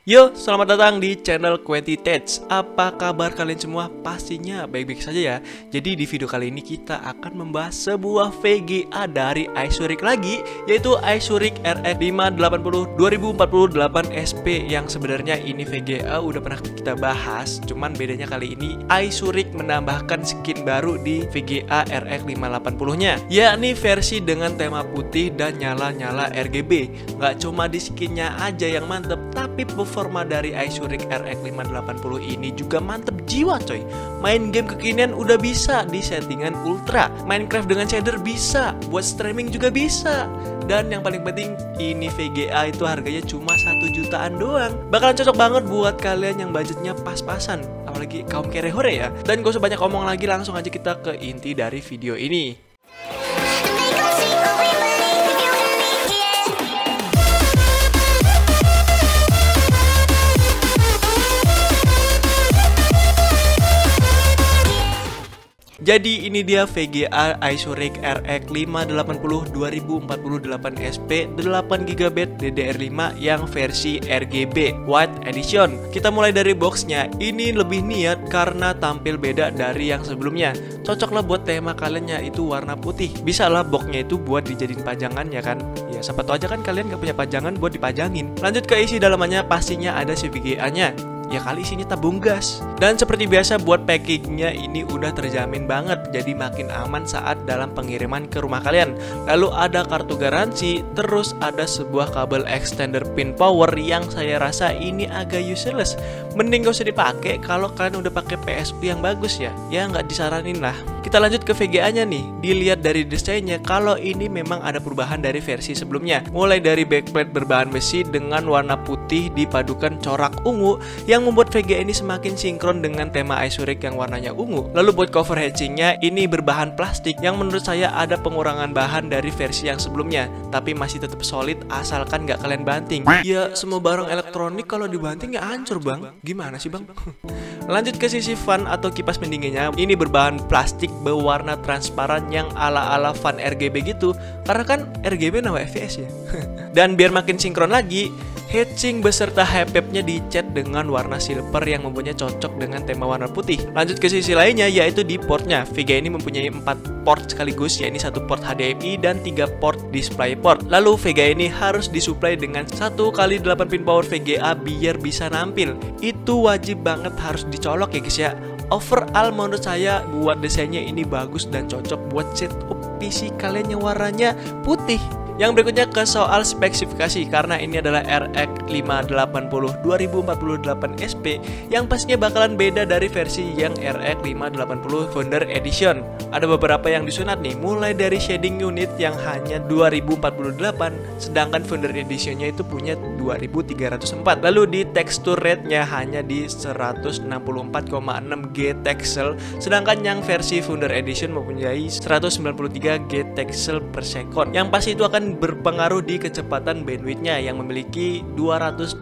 Yo, selamat datang di channel Quantitates. Apa kabar kalian semua? Pastinya baik-baik saja ya. Jadi di video kali ini kita akan membahas sebuah VGA dari iSuric lagi, yaitu iSuric RX 580 2048 SP. Yang sebenarnya ini VGA udah pernah kita bahas, cuman bedanya kali ini iSuric menambahkan skin baru di VGA RX 580-nya, yakni versi dengan tema putih dan nyala-nyala RGB. Nggak cuma di skinnya aja yang mantep, tapi performa dari iSuric RX 580 ini juga mantep jiwa coy. Main game kekinian udah bisa di settingan ultra, Minecraft dengan shader bisa, buat streaming juga bisa. Dan yang paling penting, ini VGA itu harganya cuma 1 jutaan doang. Bakalan cocok banget buat kalian yang budgetnya pas-pasan, apalagi kaum kerehore ya. Dan gak usah banyak omong lagi, langsung aja kita ke inti dari video ini. Jadi ini dia VGA iSuric RX 580 2048 SP 8GB DDR5 yang versi RGB White Edition. Kita mulai dari boxnya. Ini lebih niat karena tampil beda dari yang sebelumnya. Cocoklah buat tema kaliannya itu warna putih. Bisa lah boxnya itu buat dijadiin pajangan ya kan. Ya siapa tahu aja kan kalian gak punya pajangan buat dipajangin. Lanjut ke isi dalamannya, pastinya ada si VGA-nya. Ya kali isinya tabung gas. Dan seperti biasa buat packingnya ini udah terjamin banget, jadi makin aman saat dalam pengiriman ke rumah kalian. Lalu ada kartu garansi, terus ada sebuah kabel extender pin power yang saya rasa ini agak useless. Mending gak usah dipakai kalau kalian udah pakai PSU yang bagus ya. Ya nggak disaranin lah. Kita lanjut ke VGA-nya nih. Dilihat dari desainnya, kalau ini memang ada perubahan dari versi sebelumnya. Mulai dari backplate berbahan besi dengan warna putih dipadukan corak ungu yang membuat VGA ini semakin sinkron dengan tema iSuric yang warnanya ungu. Lalu buat cover hatchingnya ini berbahan plastik yang menurut saya ada pengurangan bahan dari versi yang sebelumnya, tapi masih tetap solid asalkan nggak kalian banting. Ya semua barang elektronik kalau dibanting ya hancur bang. Gimana sih bang? Lanjut ke sisi fan atau kipas pendinginnya. Ini berbahan plastik berwarna transparan yang ala-ala fan RGB gitu, karena kan RGB nama FPS ya. Dan biar makin sinkron lagi, hatching beserta HPP-nya dicat dengan warna silver yang mempunyai cocok dengan tema warna putih. Lanjut ke sisi lainnya, yaitu di portnya. VGA ini mempunyai 4 port sekaligus, yakni 1 port HDMI dan 3 port DisplayPort. Lalu VGA ini harus disuplai dengan 1x8 pin power VGA biar bisa nampil. Itu wajib banget harus dicolok ya guys ya. Overall menurut saya buat desainnya ini bagus dan cocok buat setup PC kalian yang warnanya putih. Yang berikutnya ke soal spesifikasi, karena ini adalah RX 580 2048 SP yang pastinya bakalan beda dari versi yang RX 580 Founder Edition. Ada beberapa yang disunat nih, mulai dari shading unit yang hanya 2048, sedangkan Founder Editionnya itu punya 2304. Lalu di texture rate-nya hanya di 164,6 G texel, sedangkan yang versi Founder Edition mempunyai 193 G texel per second. Yang pasti itu akan berpengaruh di kecepatan bandwidth-nya yang memiliki 224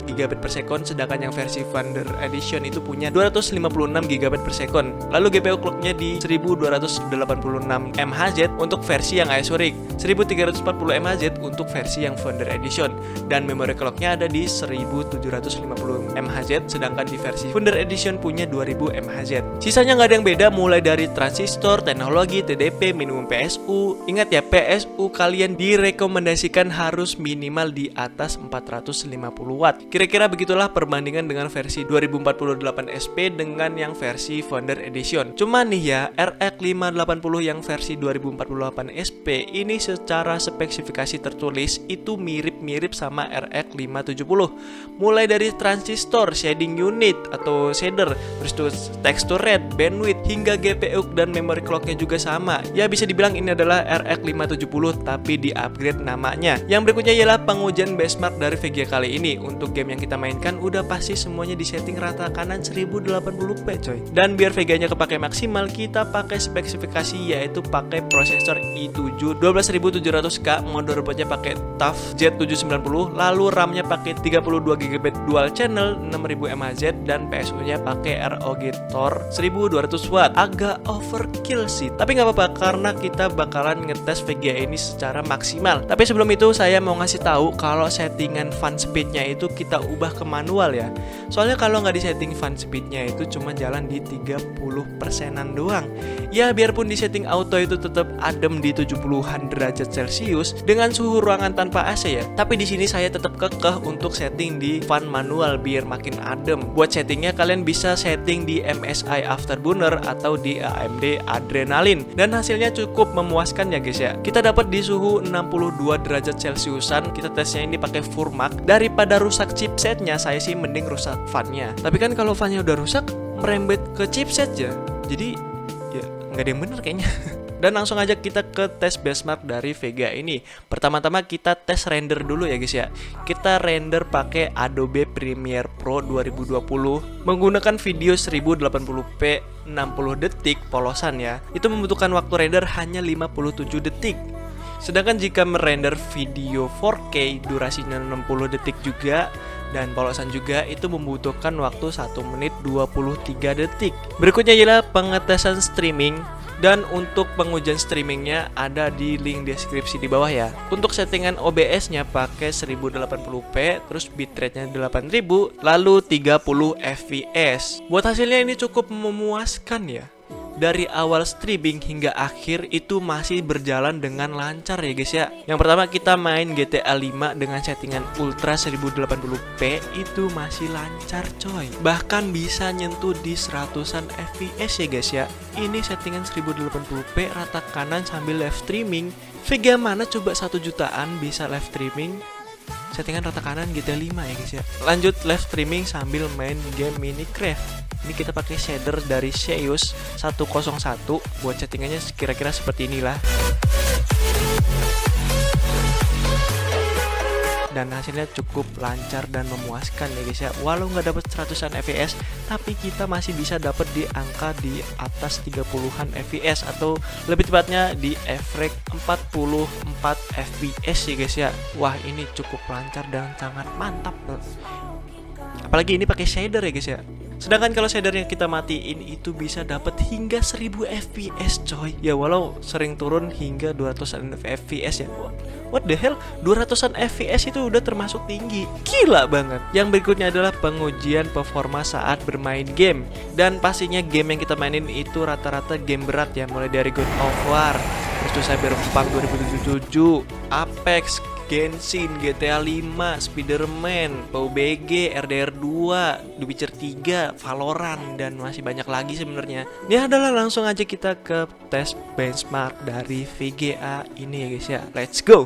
GB per second, sedangkan yang versi Founder Edition itu punya 256 GB per second. Lalu GPU clock-nya di 1286 MHz untuk versi yang iSuric, 1340 MHz untuk versi yang Founder Edition, dan memory clock-nya ada di 1750 MHz, sedangkan di versi Founder Edition punya 2000 MHz. Sisanya nggak ada yang beda, mulai dari transistor, teknologi, TDP, minimum PSU. Ingat ya, PSU kalian direkomendasikan harus minimal di atas 450 watt. Kira-kira begitulah perbandingan dengan versi 2048 SP dengan yang versi Founder Edition. Cuma nih ya, RX 580 yang versi 2048 SP ini secara spesifikasi tertulis itu mirip-mirip sama RX 570. Mulai dari transistor, shading unit atau shader, terus tuh texture rate, bandwidth, hingga GPU dan memory clock-nya juga sama. Ya bisa dibilang ini adalah RX 570 tapi di upgrade namanya. Yang berikutnya ialah pengujian benchmark dari VGA kali ini. Untuk game yang kita mainkan udah pasti semuanya disetting rata kanan 1080p coy. Dan biar VGA-nya kepake maksimal, kita pakai spesifikasi yaitu pakai prosesor i7 12700K, motherboardnya pakai TUF Z790, lalu RAM-nya pakai 32GB dual channel 6000 mAh dan PSU-nya pakai ROG Thor 1200 watt. Agak overkill sih, tapi nggak apa-apa karena kita bakalan ngetes VGA ini secara maksimal maksimal. Tapi sebelum itu saya mau ngasih tahu kalau settingan fan speednya itu kita ubah ke manual ya. Soalnya kalau nggak disetting fan speednya itu cuma jalan di 30%-an doang. Ya biarpun di setting auto itu tetap adem di 70-an derajat Celcius dengan suhu ruangan tanpa AC ya. Tapi di sini saya tetap kekeh untuk setting di fan manual biar makin adem. Buat settingnya kalian bisa setting di MSI Afterburner atau di AMD Adrenalin dan hasilnya cukup memuaskan ya guys ya. Kita dapat di suhu 62 derajat Celciusan. Kita tesnya ini pakai Furmac. Daripada rusak chipsetnya, saya sih mending rusak fannya. Tapi kan kalau fannya udah rusak merembet ke chipset ya. Jadi ya nggak ada yang bener kayaknya. Dan langsung aja kita ke tes benchmark dari Vega ini. Pertama-tama kita tes render dulu ya guys ya. Kita render pakai Adobe Premiere Pro 2020 menggunakan video 1080p 60 detik polosan ya. Itu membutuhkan waktu render hanya 57 detik. Sedangkan jika merender video 4K durasinya 60 detik juga dan polosan juga itu membutuhkan waktu 1 menit 23 detik. Berikutnya ialah pengetesan streaming. Dan untuk pengujian streamingnya ada di link deskripsi di bawah ya. Untuk settingan OBS-nya pakai 1080p, terus bitrate-nya 8000, lalu 30 fps. Buat hasilnya ini cukup memuaskan ya. Dari awal streaming hingga akhir itu masih berjalan dengan lancar ya guys ya. Yang pertama kita main GTA 5 dengan settingan Ultra 1080p itu masih lancar coy. Bahkan bisa nyentuh di 100-an fps ya guys ya. Ini settingan 1080p rata kanan sambil live streaming. Vega mana coba 1 jutaan bisa live streaming settingan rata kanan GTA 5 ya guys ya. Lanjut live streaming sambil main game Minecraft. Ini kita pakai shader dari Zeus 101 buat settingannya kira-kira seperti inilah. Dan hasilnya cukup lancar dan memuaskan ya guys ya. Walau nggak dapat 100-an fps, tapi kita masih bisa dapat di angka di atas 30-an fps atau lebih tepatnya di average 44 fps ya guys ya. Wah, ini cukup lancar dan sangat mantap. Apalagi ini pakai shader ya guys ya. Sedangkan kalau shadernya kita matiin itu bisa dapat hingga 1000 fps coy. Ya walau sering turun hingga 200 fps ya. What the hell, 200-an fps itu udah termasuk tinggi. Gila banget. Yang berikutnya adalah pengujian performa saat bermain game. Dan pastinya game yang kita mainin itu rata-rata game berat ya. Mulai dari God of War, terus Cyberpunk 2077, Apex, Genshin, GTA 5, Spider-Man, PUBG, RDR 2, The Witcher 3, Valorant, dan masih banyak lagi sebenarnya. Ini adalah langsung aja kita ke tes benchmark dari VGA ini ya guys ya. Let's go.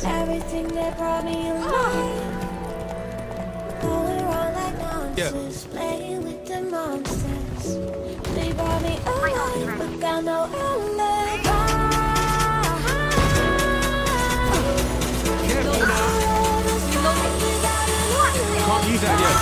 Everything that brought me alive. Going around like nonsense, playing with the monsters. They brought me alive, but got no alibi. Careful now. Can't use that yet.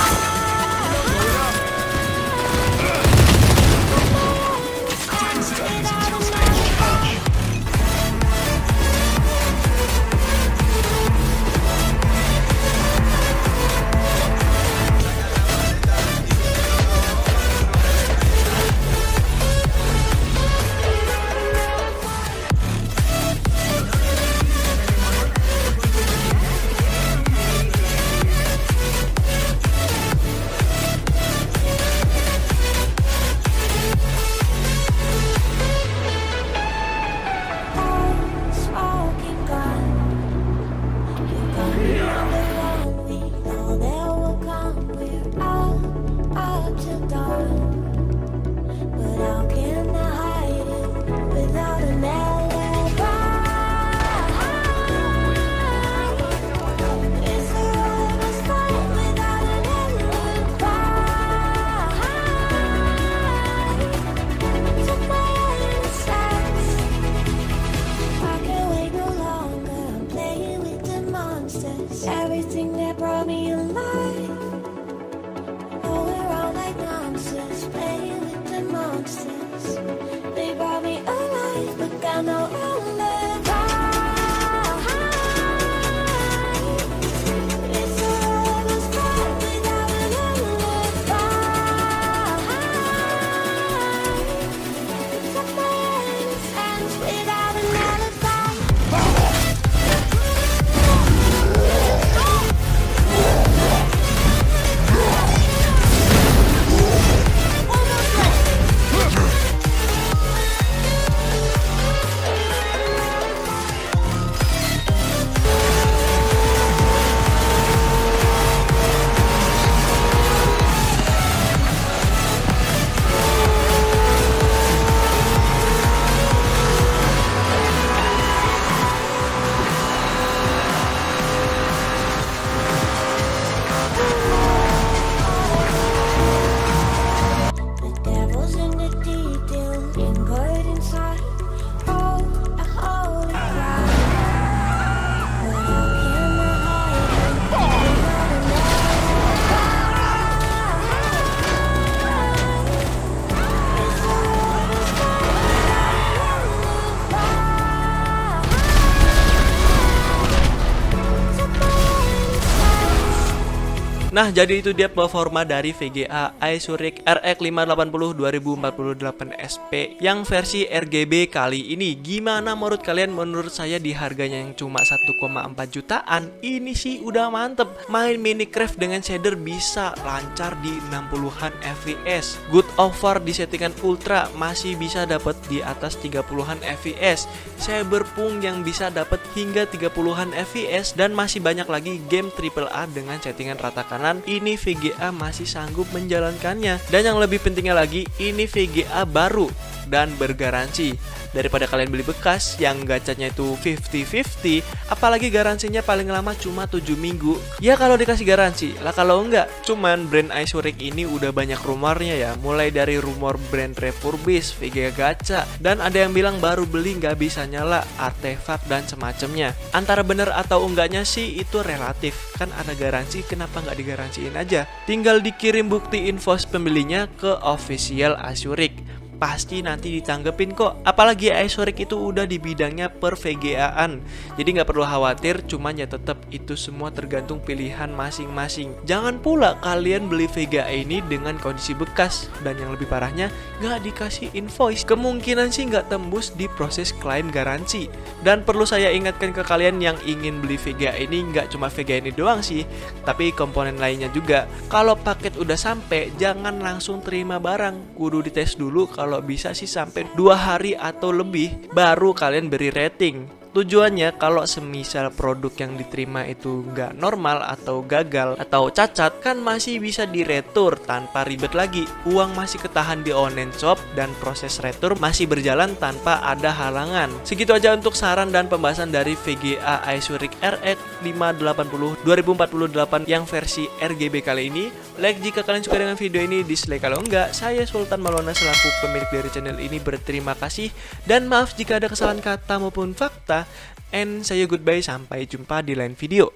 Nah, jadi itu dia performa dari VGA Isurix RX 580 2048 SP yang versi RGB kali ini. Gimana menurut kalian? Menurut saya di harganya yang cuma 1,4 jutaan, ini sih udah mantep. Main Minecraft dengan shader bisa lancar di 60-an fps. Good over di settingan ultra masih bisa dapat di atas 30-an fps. Cyberpunk yang bisa dapat hingga 30-an fps, dan masih banyak lagi game AAA dengan settingan rata kanan. Ini VGA masih sanggup menjalankannya. Dan yang lebih pentingnya lagi, ini VGA baru dan bergaransi. Daripada kalian beli bekas yang gacanya itu 50-50, apalagi garansinya paling lama cuma 7 minggu. Ya kalau dikasih garansi, lah kalau enggak. Cuman brand Isurix ini udah banyak rumornya ya, mulai dari rumor brand refurbish, VGA gacha, dan ada yang bilang baru beli nggak bisa nyala, artefak dan semacamnya. Antara bener atau enggaknya sih itu relatif, kan ada garansi, kenapa nggak digaransiin aja? Tinggal dikirim bukti invoice pembelinya ke official Isurix. Pasti nanti ditanggepin kok. Apalagi Isurix itu udah di bidangnya per VGA-an. Jadi nggak perlu khawatir, cuman ya tetap itu semua tergantung pilihan masing-masing. Jangan pula kalian beli VGA ini dengan kondisi bekas, dan yang lebih parahnya nggak dikasih invoice. Kemungkinan sih nggak tembus di proses klaim garansi. Dan perlu saya ingatkan ke kalian yang ingin beli VGA ini, nggak cuma VGA ini doang sih, tapi komponen lainnya juga. Kalau paket udah sampai, jangan langsung terima barang. Kudu dites dulu, kalau bisa sih sampai 2 hari atau lebih baru kalian beri rating. Tujuannya kalau semisal produk yang diterima itu nggak normal atau gagal atau cacat, kan masih bisa diretur tanpa ribet lagi. Uang masih ketahan di online shop dan proses retur masih berjalan tanpa ada halangan. Segitu aja untuk saran dan pembahasan dari VGA Isurix RX 580 2048 yang versi RGB kali ini. Like jika kalian suka dengan video ini, dislike kalau enggak. Saya Sultan Maulana selaku pemilik dari channel ini berterima kasih, dan maaf jika ada kesalahan kata maupun fakta. And saya goodbye, sampai jumpa di lain video.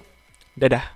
Dadah.